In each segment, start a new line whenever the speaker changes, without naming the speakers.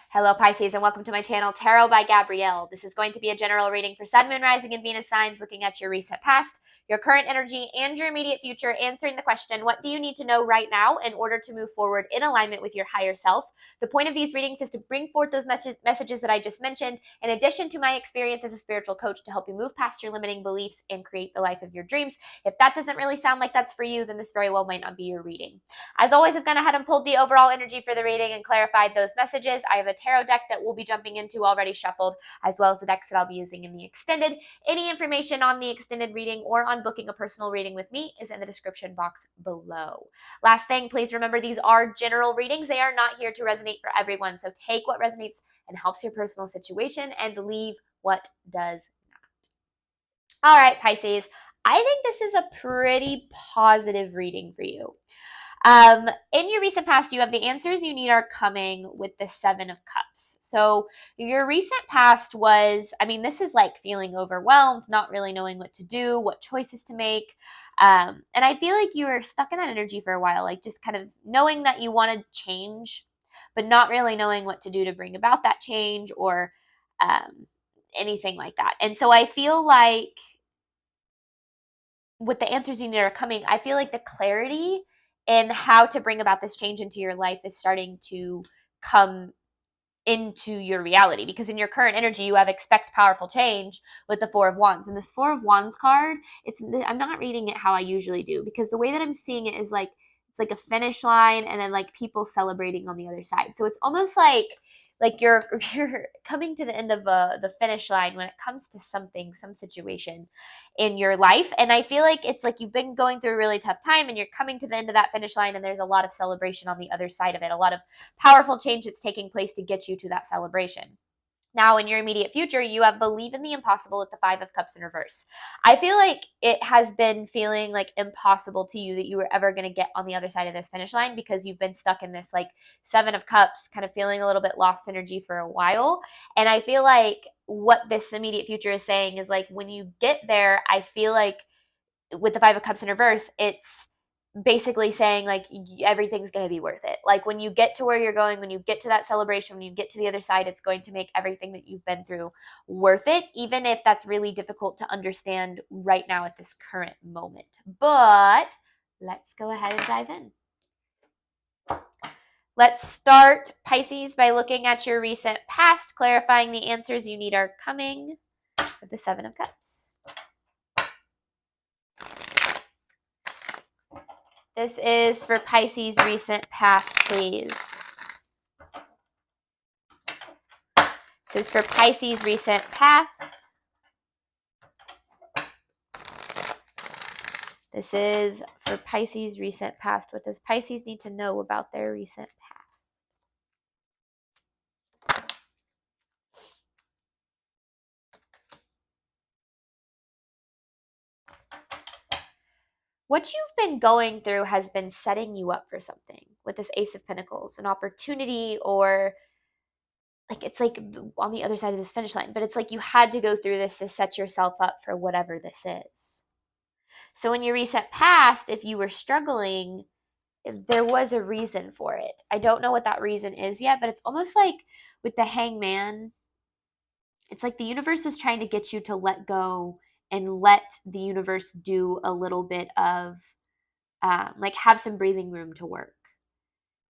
Hello Pisces and welcome to my channel Tarot by Gabrielle. This is going to be a general reading for Sun, Moon, Rising, and Venus signs looking at your recent past, your current energy, and your immediate future, answering the question, what do you need to know right now in order to move forward in alignment with your higher self? The point of these readings is to bring forth those messages that I just mentioned, in addition to my experience as a spiritual coach to help you move past your limiting beliefs and create the life of your dreams. If that doesn't really sound like that's for you, then this very well might not be your reading. As always, I've gone ahead and pulled the overall energy for the reading and clarified those messages. I have a tarot deck that we'll be jumping into already shuffled, as well as the decks that I'll be using in the extended. Any information on the extended reading or on booking a personal reading with me is in the description box below. Last thing, please remember these are general readings. They are not here to resonate for everyone, so take what resonates and helps your personal situation and leave what does not. All right, Pisces, I think this is a pretty positive reading for you. In your recent past, you have the answers you need are coming with the Seven of Cups. So your recent past was, this is like feeling overwhelmed, not really knowing what to do, what choices to make. And I feel like you were stuck in that energy for a while, like just kind of knowing that you wanted change, but not really knowing what to do to bring about that change or anything like that. And so I feel like with the answers you need are coming, I feel like the clarity in how to bring about this change into your life is starting to come into your reality, because in your current energy you have expect powerful change with the Four of Wands, and this Four of Wands card, I'm not reading it how I usually do, because the way that I'm seeing it is like it's like a finish line and then like people celebrating on the other side. So it's almost like you're coming to the end of the finish line when it comes to some situation in your life. And I feel like it's like you've been going through a really tough time and you're coming to the end of that finish line, and there's a lot of celebration on the other side of it, a lot of powerful change that's taking place to get you to that celebration. Now, in your immediate future, you have believe in the impossible with the Five of Cups in reverse. I feel like it has been feeling like impossible to you that you were ever going to get on the other side of this finish line, because you've been stuck in this like Seven of Cups, kind of feeling a little bit lost energy for a while. And I feel like what this immediate future is saying is like when you get there, I feel like with the Five of Cups in reverse, it's basically saying like everything's going to be worth it. Like when you get to where you're going, when you get to that celebration, when you get to the other side, it's going to make everything that you've been through worth it, even if that's really difficult to understand right now at this current moment. But let's go ahead and dive in. Let's start, Pisces, by looking at your recent past, clarifying the answers you need are coming with the Seven of Cups. This is for Pisces recent past, please. This is for Pisces recent past. This is for Pisces recent past. What does Pisces need to know about their recent past? What you've been going through has been setting you up for something with this Ace of Pentacles, an opportunity, or like it's like on the other side of this finish line, but it's like you had to go through this to set yourself up for whatever this is. So in your recent past, if you were struggling, there was a reason for it. I don't know what that reason is yet, but it's almost like with the Hangman, it's like the universe was trying to get you to let go and let the universe do a little bit of like have some breathing room to work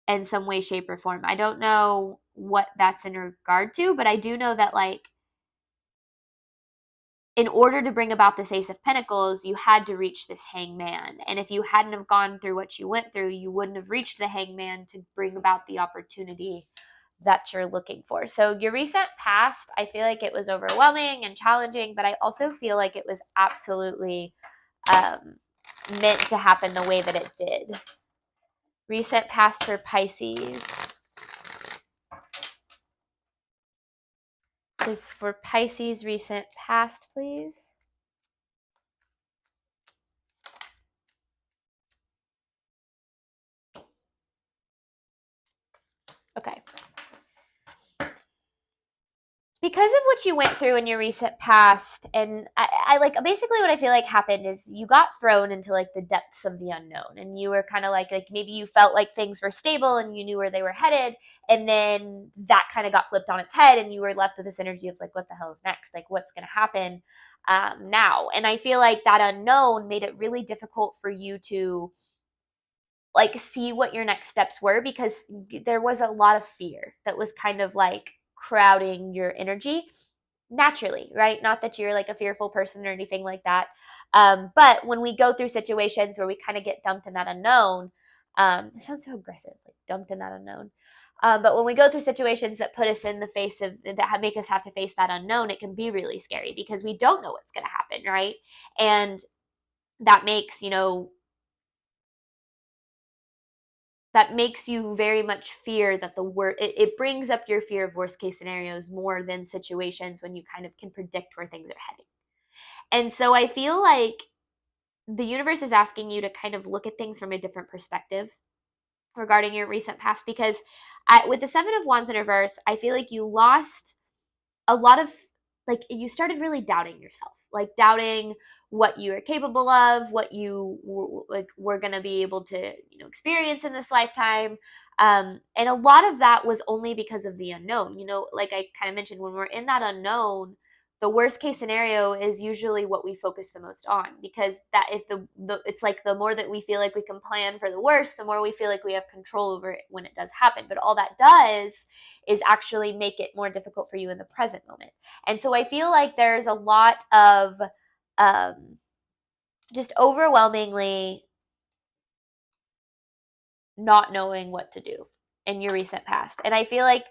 in some way, shape, or form. I don't know what that's in regard to, but I do know that like in order to bring about this Ace of Pentacles, you had to reach this Hangman. And if you hadn't have gone through what you went through, you wouldn't have reached the Hangman to bring about the opportunity that you're looking for. So your recent past, I feel like it was overwhelming and challenging, but I also feel like it was absolutely meant to happen the way that it did. Recent past for Pisces. This is for Pisces recent past, please. Okay. Because of what you went through in your recent past, and I like, basically what I feel like happened is you got thrown into like the depths of the unknown, and you were kind of like maybe you felt like things were stable and you knew where they were headed, and then that kind of got flipped on its head, and you were left with this energy of like, what the hell is next? Like, what's going to happen now? And I feel like that unknown made it really difficult for you to like see what your next steps were, because there was a lot of fear that was kind of like crowding your energy naturally, right? Not that you're like a fearful person or anything like that. But when we go through situations where we kind of get dumped in that unknown, it sounds so aggressive, like dumped in that unknown. But when we go through situations that put us in the face of that make us have to face that unknown, it can be really scary because we don't know what's going to happen, right? And that makes, that makes you very much fear that it brings up your fear of worst case scenarios more than situations when you kind of can predict where things are heading. And so I feel like the universe is asking you to kind of look at things from a different perspective regarding your recent past, because with the Seven of Wands in reverse, I feel like you lost a lot of, like, you started really doubting yourself, like doubting what you are capable of, what you were going to be able to experience in this lifetime. And a lot of that was only because of the unknown. Like I kind of mentioned, when we're in that unknown, the worst case scenario is usually what we focus the most on, because that if it's like the more that we feel like we can plan for the worst, the more we feel like we have control over it when it does happen. But all that does is actually make it more difficult for you in the present moment. And so I feel like there's a lot of just overwhelmingly not knowing what to do in your recent past. And I feel like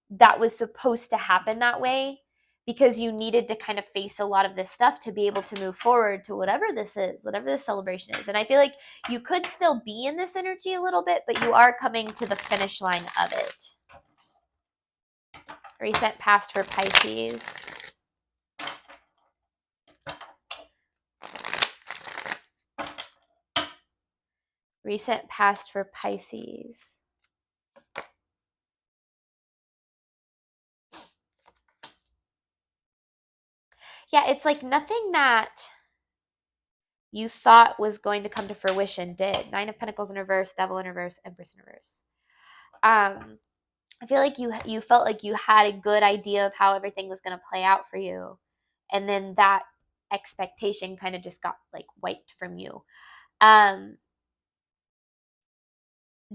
that was supposed to happen that way, because you needed to kind of face a lot of this stuff to be able to move forward to whatever this is, whatever this celebration is. And I feel like you could still be in this energy a little bit, but you are coming to the finish line of it. Recent past for Pisces. Recent past for Pisces. Yeah, it's like nothing that you thought was going to come to fruition did. Nine of Pentacles in reverse, Devil in reverse, Empress in reverse. I feel like you felt like you had a good idea of how everything was going to play out for you, and then that expectation kind of just got like wiped from you.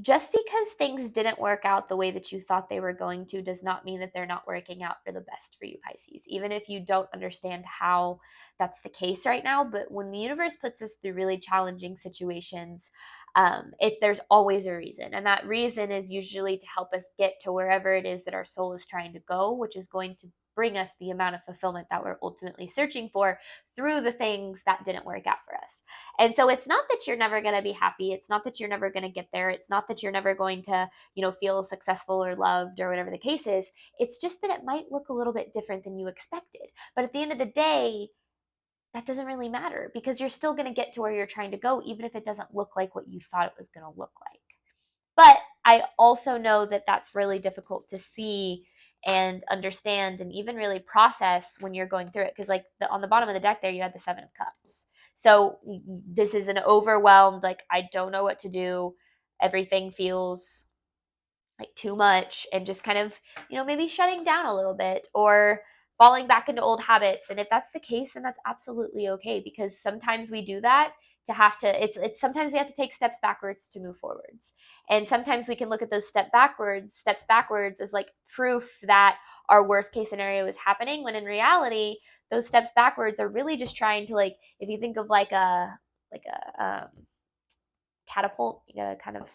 Just because things didn't work out the way that you thought they were going to does not mean that they're not working out for the best for you, Pisces. Even if you don't understand how that's the case right now, but when the universe puts us through really challenging situations, there's always a reason. And that reason is usually to help us get to wherever it is that our soul is trying to go, which is going to bring us the amount of fulfillment that we're ultimately searching for through the things that didn't work out for us. And so it's not that you're never going to be happy. It's not that you're never going to get there. It's not that you're never going to, feel successful or loved or whatever the case is. It's just that it might look a little bit different than you expected. But at the end of the day, that doesn't really matter, because you're still going to get to where you're trying to go, even if it doesn't look like what you thought it was going to look like. But I also know that that's really difficult to see and understand and even really process when you're going through it. Because like on the bottom of the deck there, you had the Seven of Cups. So this is an overwhelmed, like, I don't know what to do. Everything feels like too much, and just kind of, maybe shutting down a little bit or falling back into old habits. And if that's the case, then that's absolutely okay, because sometimes we do that to have to, it's sometimes we have to take steps backwards to move forwards. And sometimes we can look at those steps backwards as like proof that our worst case scenario is happening, when in reality, those steps backwards are really just trying to, like, if you think of like a catapult, you gotta kind of, is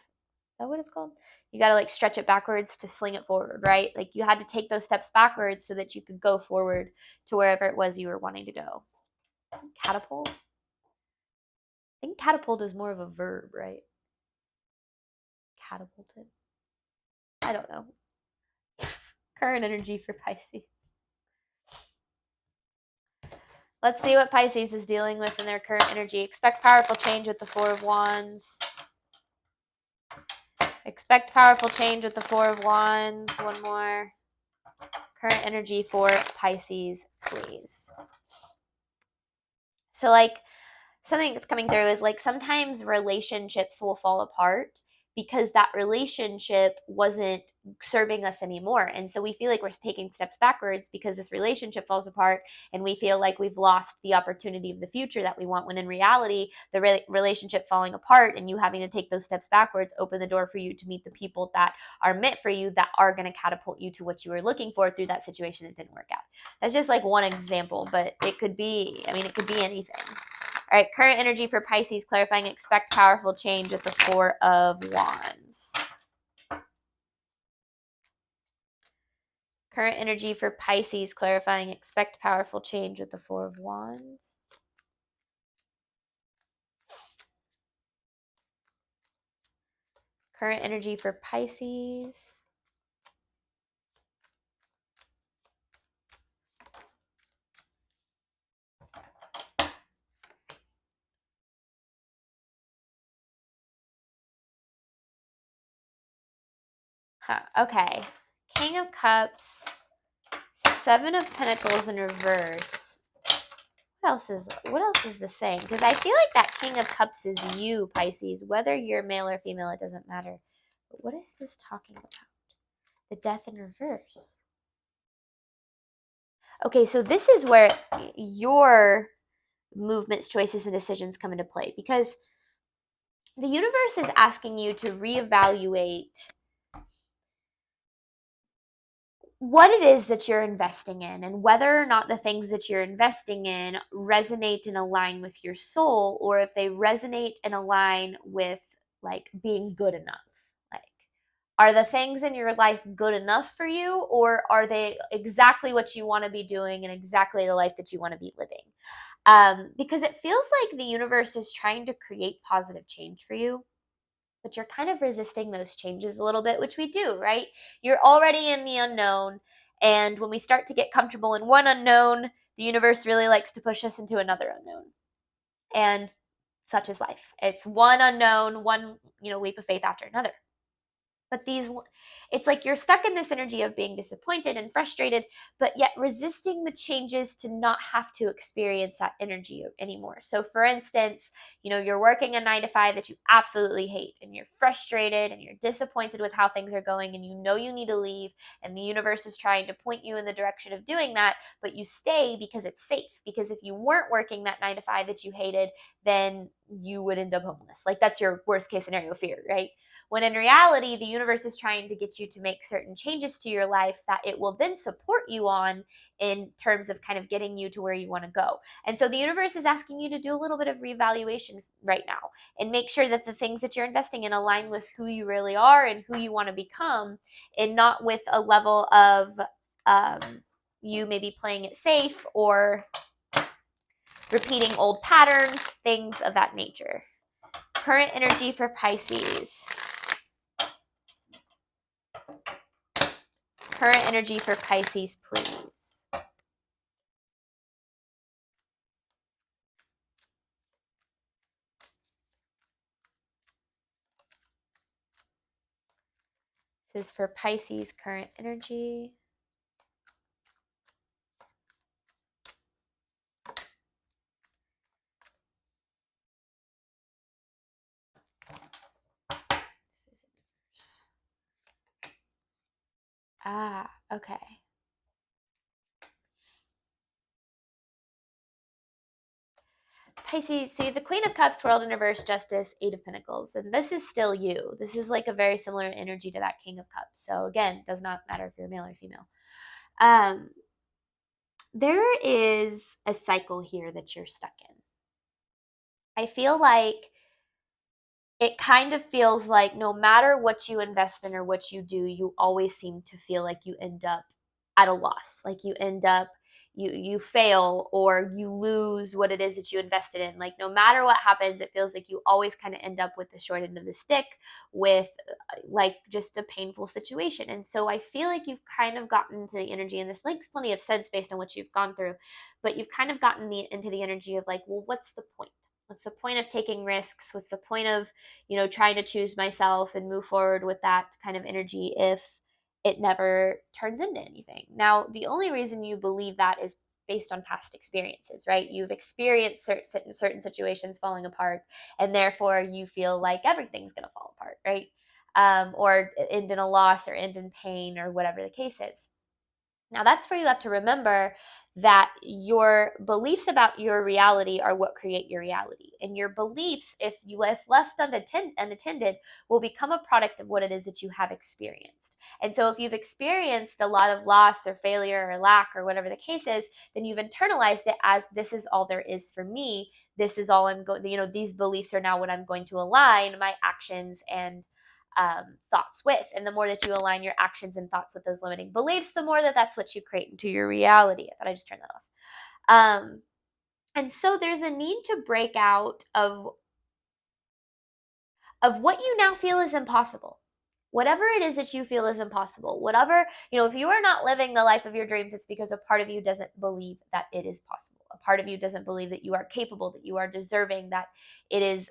that what it's called? You gotta like stretch it backwards to sling it forward, right? Like you had to take those steps backwards so that you could go forward to wherever it was you were wanting to go. Catapult? I think catapult is more of a verb, right? Catapulted. I don't know. Current energy for Pisces. Let's see what Pisces is dealing with in their current energy. Expect powerful change with the Four of Wands. Expect powerful change with the Four of Wands. One more. Current energy for Pisces, please. So like something that's coming through is like sometimes relationships will fall apart because that relationship wasn't serving us anymore. And so we feel like we're taking steps backwards because this relationship falls apart and we feel like we've lost the opportunity of the future that we want, when in reality, the relationship falling apart and you having to take those steps backwards open the door for you to meet the people that are meant for you, that are going to catapult you to what you were looking for through that situation that didn't work out. That's just like one example, but it could be, it could be anything. All right, current energy for Pisces, clarifying, expect powerful change with the Four of Wands. Current energy for Pisces, clarifying, expect powerful change with the Four of Wands. Current energy for Pisces. Okay. King of Cups, Seven of Pentacles in reverse. What else is this saying? Because I feel like that King of Cups is you, Pisces. Whether you're male or female, it doesn't matter. But what is this talking about? The Death in reverse. Okay, so this is where your movements, choices, and decisions come into play, because the universe is asking you to reevaluate what it is that you're investing in and whether or not the things that you're investing in resonate and align with your soul, or if they resonate and align with like being good enough. Like, are the things in your life good enough for you, or are they exactly what you want to be doing and exactly the life that you want to be living? Because it feels like the universe is trying to create positive change for you, but you're kind of resisting those changes a little bit, which we do, right? You're already in the unknown. And when we start to get comfortable in one unknown, the universe really likes to push us into another unknown. And such is life. It's one unknown, one, leap of faith after another. But it's like you're stuck in this energy of being disappointed and frustrated, but yet resisting the changes to not have to experience that energy anymore. So for instance, you're working a 9 to 5 that you absolutely hate, and you're frustrated and you're disappointed with how things are going, and you need to leave, and the universe is trying to point you in the direction of doing that, but you stay because it's safe. Because if you weren't working that 9 to 5 that you hated, then you would end up homeless. Like, that's your worst case scenario fear, right? When in reality, the universe is trying to get you to make certain changes to your life that it will then support you on, in terms of kind of getting you to where you want to go. And so the universe is asking you to do a little bit of reevaluation right now and make sure that the things that you're investing in align with who you really are and who you want to become, and not with a level of you maybe playing it safe or repeating old patterns, things of that nature. Current energy for Pisces. Current energy for Pisces, please. This is for Pisces, current energy. Okay. Pisces, so the Queen of Cups, World in reverse, Justice, Eight of Pentacles. And this is still you. This is like a very similar energy to that King of Cups. So again, does not matter if you're male or female. There is a cycle here that you're stuck in. I feel like it kind of feels like no matter what you invest in or what you do, you always seem to feel like you end up at a loss. Like you end up, you fail or you lose what it is that you invested in. Like no matter what happens, it feels like you always kind of end up with the short end of the stick, with like just a painful situation. And so I feel like you've kind of gotten into the energy, and this makes plenty of sense based on what you've gone through, but you've kind of gotten into the energy of like, well, what's the point? What's the point of taking risks? What's the point of, trying to choose myself and move forward with that kind of energy if it never turns into anything? Now, the only reason you believe that is based on past experiences, right? You've experienced certain situations falling apart, and therefore you feel like everything's going to fall apart, right? Or end in a loss or end in pain or whatever the case is. Now, that's where you have to remember that your beliefs about your reality are what create your reality. And your beliefs, if left unattended, will become a product of what it is that you have experienced. And so if you've experienced a lot of loss or failure or lack or whatever the case is, then you've internalized it as this is all there is for me. This is all I'm going, these beliefs are now what I'm going to align my actions and thoughts with. And the more that you align your actions and thoughts with those limiting beliefs, the more that that's what you create into your reality. I thought I just turned that off. And so there's a need to break out of what you now feel is impossible. Whatever it is that you feel is impossible, whatever, if you are not living the life of your dreams, it's because a part of you doesn't believe that it is possible. A part of you doesn't believe that you are capable, that you are deserving, that it is,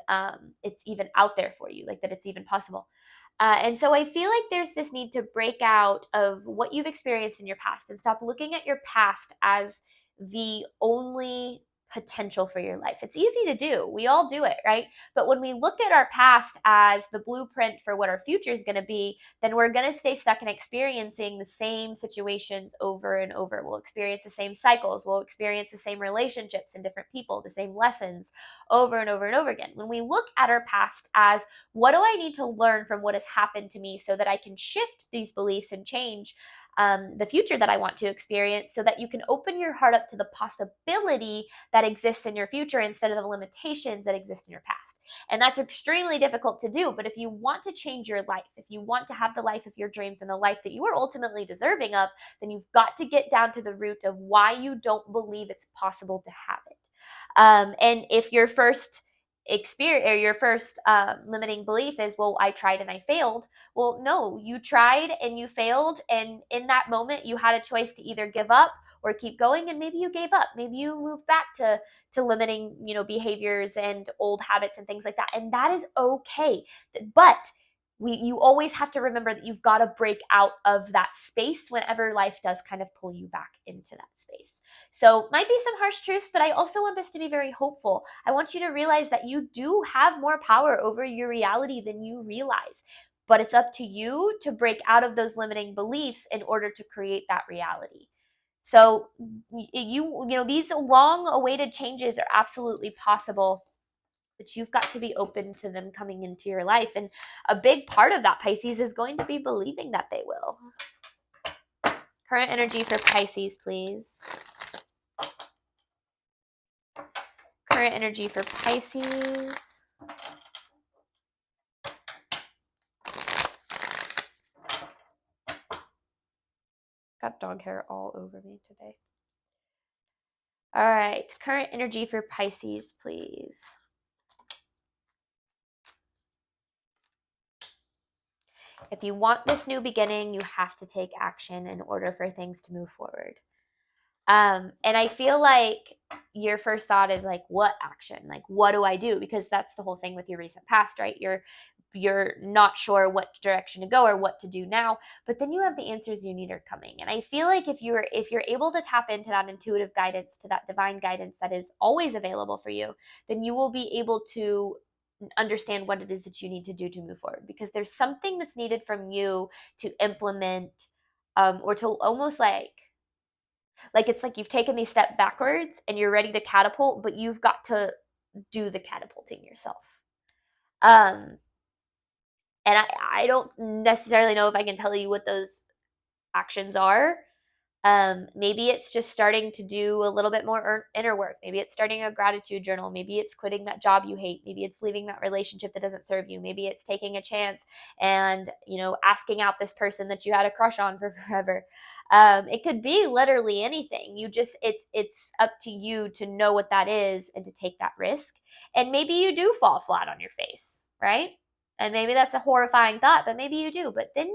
it's even out there for you, like that it's even possible. And so I feel like there's this need to break out of what you've experienced in your past and stop looking at your past as the only potential for your life. It's easy to do. We all do it, right? But when we look at our past as the blueprint for what our future is going to be, then we're going to stay stuck in experiencing the same situations over and over. We'll experience the same cycles. We'll experience the same relationships and different people, the same lessons over and over and over again. When we look at our past as what do I need to learn from what has happened to me so that I can shift these beliefs and change the future that I want to experience, so that you can open your heart up to the possibility that exists in your future instead of the limitations that exist in your past. And that's extremely difficult to do. But if you want to change your life, if you want to have the life of your dreams and the life that you are ultimately deserving of, then you've got to get down to the root of why you don't believe it's possible to have it. And if your first experience or your first limiting belief is, well, I tried and I failed. Well, no, you tried and you failed, and in that moment you had a choice to either give up or keep going, and maybe you gave up. Maybe you moved back to limiting, behaviors and old habits and things like that, and that is okay. But you always have to remember that you've got to break out of that space whenever life does kind of pull you back into that space. So might be some harsh truths, but I also want this to be very hopeful. I want you to realize that you do have more power over your reality than you realize. But it's up to you to break out of those limiting beliefs in order to create that reality. So these long-awaited changes are absolutely possible, but you've got to be open to them coming into your life. And a big part of that, Pisces, is going to be believing that they will. Current energy for Pisces, please. Current energy for Pisces. Got dog hair all over me today. All right, current energy for Pisces, please. If you want this new beginning, you have to take action in order for things to move forward. And I feel like your first thought is like, what action? Like, what do I do? Because that's the whole thing with your recent past, right? You're not sure what direction to go or what to do now, but then you have the answers you need are coming. And I feel like if you're able to tap into that intuitive guidance, to that divine guidance that is always available for you, then you will be able to understand what it is that you need to do to move forward, because there's something that's needed from you to implement, or to almost like it's like you've taken these steps backwards and you're ready to catapult, but you've got to do the catapulting yourself. And I don't necessarily know if I can tell you what those actions are. Maybe it's just starting to do a little bit more inner work. Maybe it's starting a gratitude journal. Maybe it's quitting that job you hate. Maybe it's leaving that relationship that doesn't serve you. Maybe it's taking a chance and, asking out this person that you had a crush on for forever. It could be literally anything. It's up to you to know what that is and to take that risk. And maybe you do fall flat on your face, right? And maybe that's a horrifying thought, but maybe you do. But then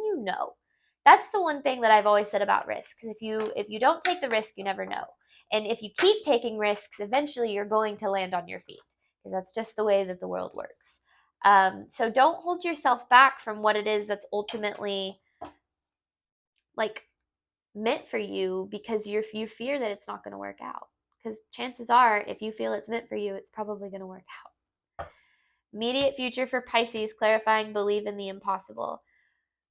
that's the one thing that I've always said about risks. If you don't take the risk, you never know. And if you keep taking risks, eventually you're going to land on your feet, because that's just the way that the world works. So don't hold yourself back from what it is that's ultimately like meant for you because you fear that it's not going to work out. Because chances are, if you feel it's meant for you, it's probably going to work out. Immediate future for Pisces, clarifying believe in the impossible.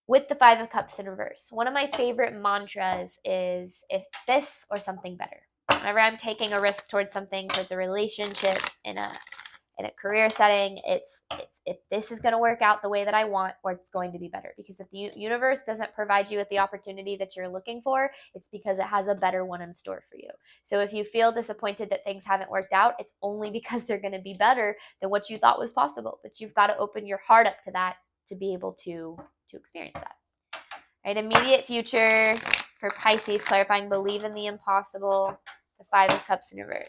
With the Five of Cups in reverse, one of my favorite mantras is if this or something better. Whenever I'm taking a risk towards something, towards a relationship, in a career setting, it's if this is going to work out the way that I want, or it's going to be better. Because if the universe doesn't provide you with the opportunity that you're looking for, it's because it has a better one in store for you. So if you feel disappointed that things haven't worked out, it's only because they're going to be better than what you thought was possible. But you've got to open your heart up to that to be able to experience that. Right? Immediate future for Pisces, clarifying believe in the impossible. The Five of Cups in reverse.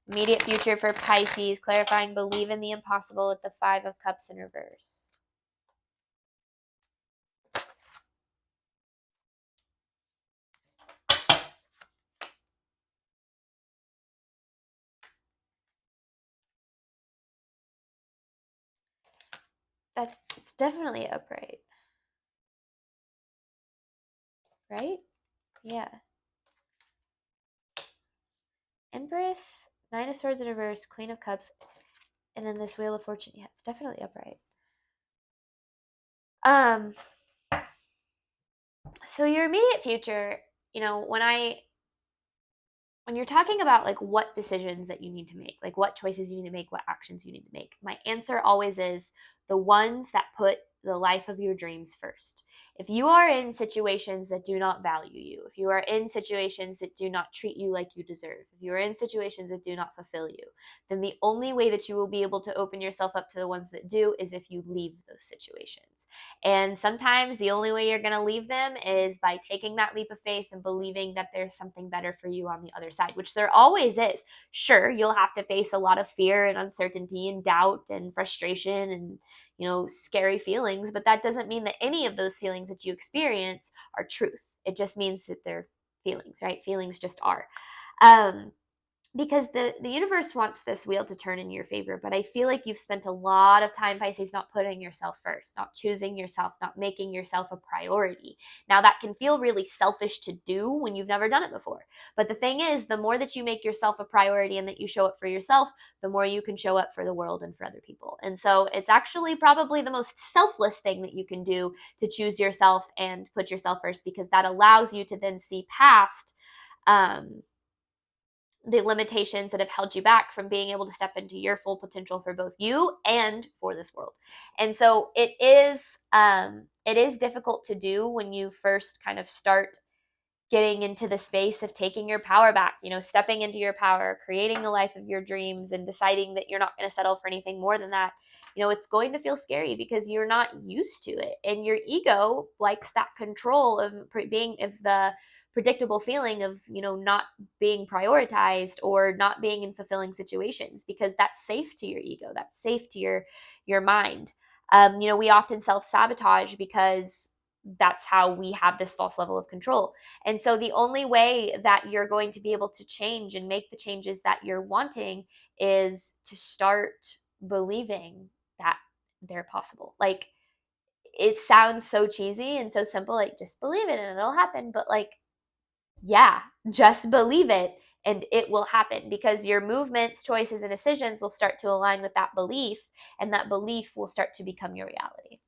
Immediate future for Pisces, clarifying believe in the impossible with the Five of Cups in reverse. It's definitely upright. Right? Yeah. Empress, Nine of Swords in reverse, Queen of Cups, and then this Wheel of Fortune. Yeah, it's definitely upright. So your immediate future, when you're talking about like what decisions that you need to make, like what choices you need to make, what actions you need to make, my answer always is the ones that put the life of your dreams first. If you are in situations that do not value you, if you are in situations that do not treat you like you deserve, if you are in situations that do not fulfill you, then the only way that you will be able to open yourself up to the ones that do is if you leave those situations. And sometimes the only way you're going to leave them is by taking that leap of faith and believing that there's something better for you on the other side, which there always is. Sure, you'll have to face a lot of fear and uncertainty and doubt and frustration and, scary feelings, but that doesn't mean that any of those feelings that you experience are truth. It just means that they're feelings, right? Feelings just are. Because the universe wants this wheel to turn in your favor, but I feel like you've spent a lot of time, Pisces, not putting yourself first, not choosing yourself, not making yourself a priority. Now that can feel really selfish to do when you've never done it before. But the thing is, the more that you make yourself a priority and that you show up for yourself, the more you can show up for the world and for other people. And so it's actually probably the most selfless thing that you can do to choose yourself and put yourself first, because that allows you to then see past the limitations that have held you back from being able to step into your full potential for both you and for this world. And so it is difficult to do when you first kind of start getting into the space of taking your power back, stepping into your power, creating the life of your dreams, and deciding that you're not going to settle for anything more than that. It's going to feel scary because you're not used to it. And your ego likes that control of the predictable feeling of, not being prioritized or not being in fulfilling situations, because that's safe to your ego. That's safe to your mind. We often self-sabotage because that's how we have this false level of control. And so the only way that you're going to be able to change and make the changes that you're wanting is to start believing that they're possible. Like, it sounds so cheesy and so simple, like just believe it and it'll happen. But yeah, just believe it and it will happen, because your movements, choices, and decisions will start to align with that belief, and that belief will start to become your reality.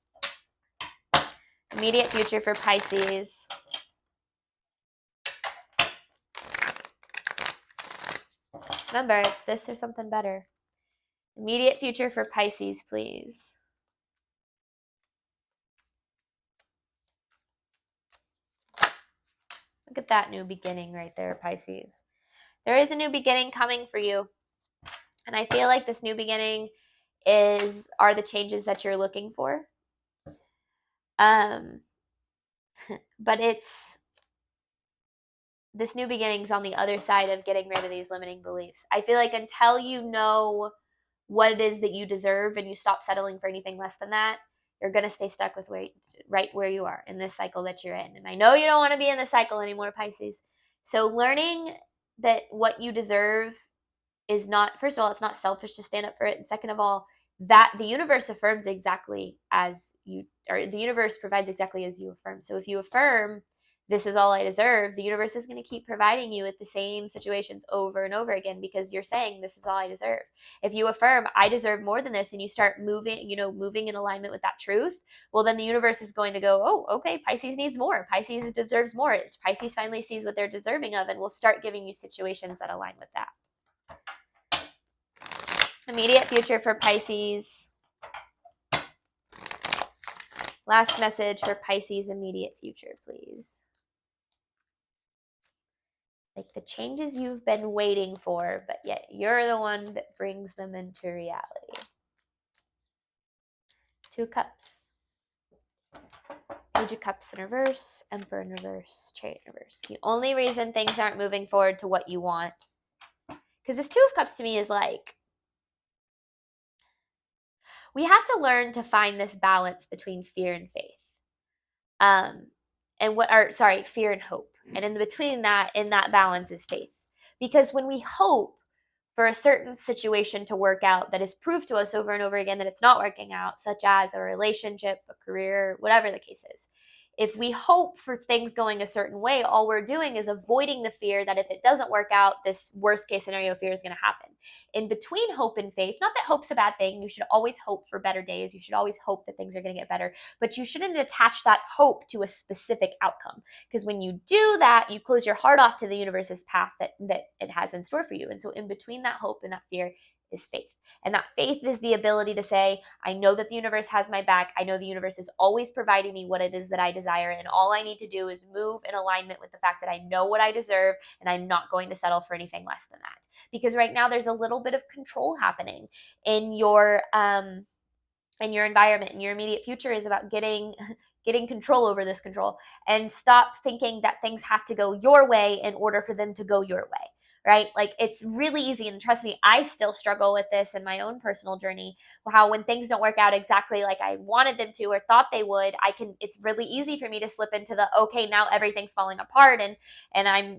Immediate future for Pisces. Remember, it's this or something better. Immediate future for Pisces, please. Look at that new beginning right there, Pisces. There is a new beginning coming for you. And I feel like this new beginning are the changes that you're looking for. But this new beginning's on the other side of getting rid of these limiting beliefs. I feel like until you know what it is that you deserve and you stop settling for anything less than that, you're going to stay stuck with right where you are in this cycle that you're in. And I know you don't want to be in this cycle anymore, Pisces. So learning that what you deserve is not, first of all, it's not selfish to stand up for it. And second of all, that the universe affirms exactly as you, or the universe provides exactly as you affirm. So if you affirm, this is all I deserve, the universe is going to keep providing you with the same situations over and over again, because you're saying this is all I deserve. If you affirm I deserve more than this, and you start moving, moving in alignment with that truth, well, then the universe is going to go, oh, okay, Pisces needs more. Pisces deserves more. Pisces finally sees what they're deserving of, and will start giving you situations that align with that. Immediate future for Pisces. Last message for Pisces immediate future, please. Like the changes you've been waiting for, but yet you're the one that brings them into reality. 2 cups. Page of Cups in reverse, Emperor in reverse, Chariot in reverse. The only reason things aren't moving forward to what you want, because this 2 of Cups to me is like, we have to learn to find this balance between fear and faith. Fear and hope. And in between that, in that balance is faith. Because when we hope for a certain situation to work out that is proved to us over and over again that it's not working out, such as a relationship, a career, whatever the case is, if we hope for things going a certain way, all we're doing is avoiding the fear that if it doesn't work out, this worst case scenario fear is going to happen. In between hope and faith, not that hope's a bad thing. You should always hope for better days. You should always hope that things are going to get better, but you shouldn't attach that hope to a specific outcome. Because when you do that, you close your heart off to the universe's path that it has in store for you. And so in between that hope and that fear is faith. And that faith is the ability to say, I know that the universe has my back. I know the universe is always providing me what it is that I desire. And all I need to do is move in alignment with the fact that I know what I deserve, and I'm not going to settle for anything less than that. Because right now there's a little bit of control happening in your environment, and your immediate future is about getting control over this control. And stop thinking that things have to go your way in order for them to go your way. Right? Like, it's really easy, and trust me, I still struggle with this in my own personal journey, how when things don't work out exactly like I wanted them to or thought they would, it's really easy for me to slip into the, okay, now everything's falling apart, and I'm,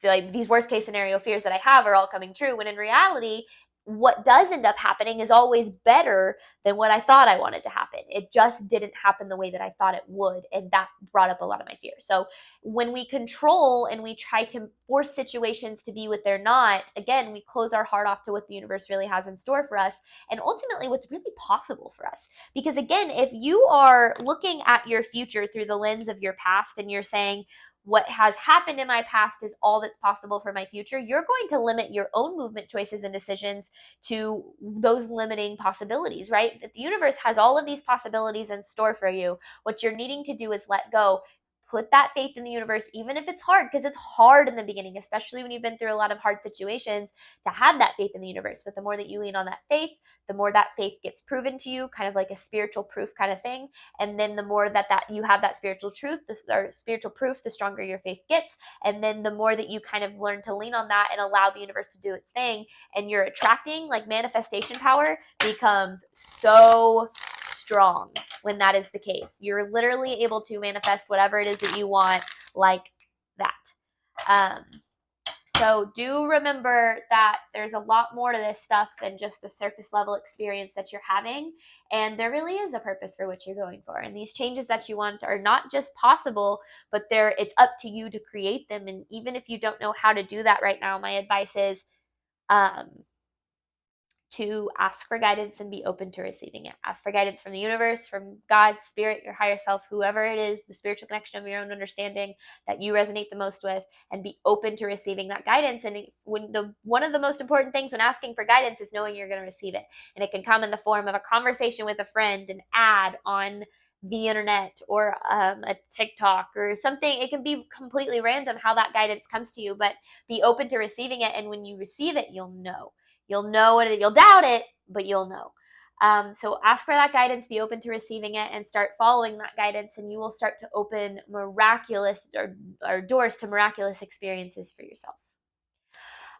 like, these worst case scenario fears that I have are all coming true, when in reality, what does end up happening is always better than what I thought I wanted to happen. It just didn't happen the way that I thought it would, and that brought up a lot of my fear. So when we control and we try to force situations to be what they're not, again, we close our heart off to what the universe really has in store for us, and ultimately what's really possible for us. Because again, if you are looking at your future through the lens of your past, and you're saying, what has happened in my past is all that's possible for my future, you're going to limit your own movement choices and decisions to those limiting possibilities, right? That the universe has all of these possibilities in store for you. What you're needing to do is let go. Put that faith in the universe, even if it's hard, because it's hard in the beginning, especially when you've been through a lot of hard situations, to have that faith in the universe. But the more that you lean on that faith, the more that faith gets proven to you, kind of like a spiritual proof kind of thing. And then the more that you have that spiritual truth, or spiritual proof, the stronger your faith gets. And then the more that you kind of learn to lean on that and allow the universe to do its thing, and you're attracting, like, manifestation power becomes so strong when that is the case. You're literally able to manifest whatever it is that you want, like that. So do remember that there's a lot more to this stuff than just the surface level experience that you're having. And there really is a purpose for what you're going for. And these changes that you want are not just possible, but it's up to you to create them. And even if you don't know how to do that right now, my advice is to ask for guidance and be open to receiving it. Ask for guidance from the universe, from God, spirit, your higher self, whoever it is, the spiritual connection of your own understanding that you resonate the most with, and be open to receiving that guidance. And one of the most important things when asking for guidance is knowing you're going to receive it. And it can come in the form of a conversation with a friend, an ad on the internet, or a TikTok or something. It can be completely random how that guidance comes to you, but be open to receiving it. And when you receive it, you'll know. You'll know it, you'll doubt it, but you'll know. So ask for that guidance, be open to receiving it, and start following that guidance, and you will start to open miraculous or doors to miraculous experiences for yourself.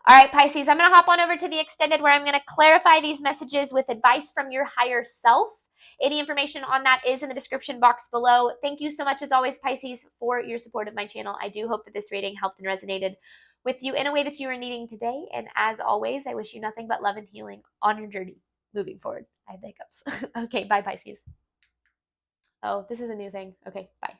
All right, Pisces, I'm going to hop on over to the extended, where I'm going to clarify these messages with advice from your higher self. Any information on that is in the description box below. Thank you so much, as always, Pisces, for your support of my channel. I do hope that this reading helped and resonated with you in a way that you were needing today. And as always, I wish you nothing but love and healing on your journey. moving forward. I have the hiccups. Okay, bye, Pisces. Oh, this is a new thing. Okay, bye.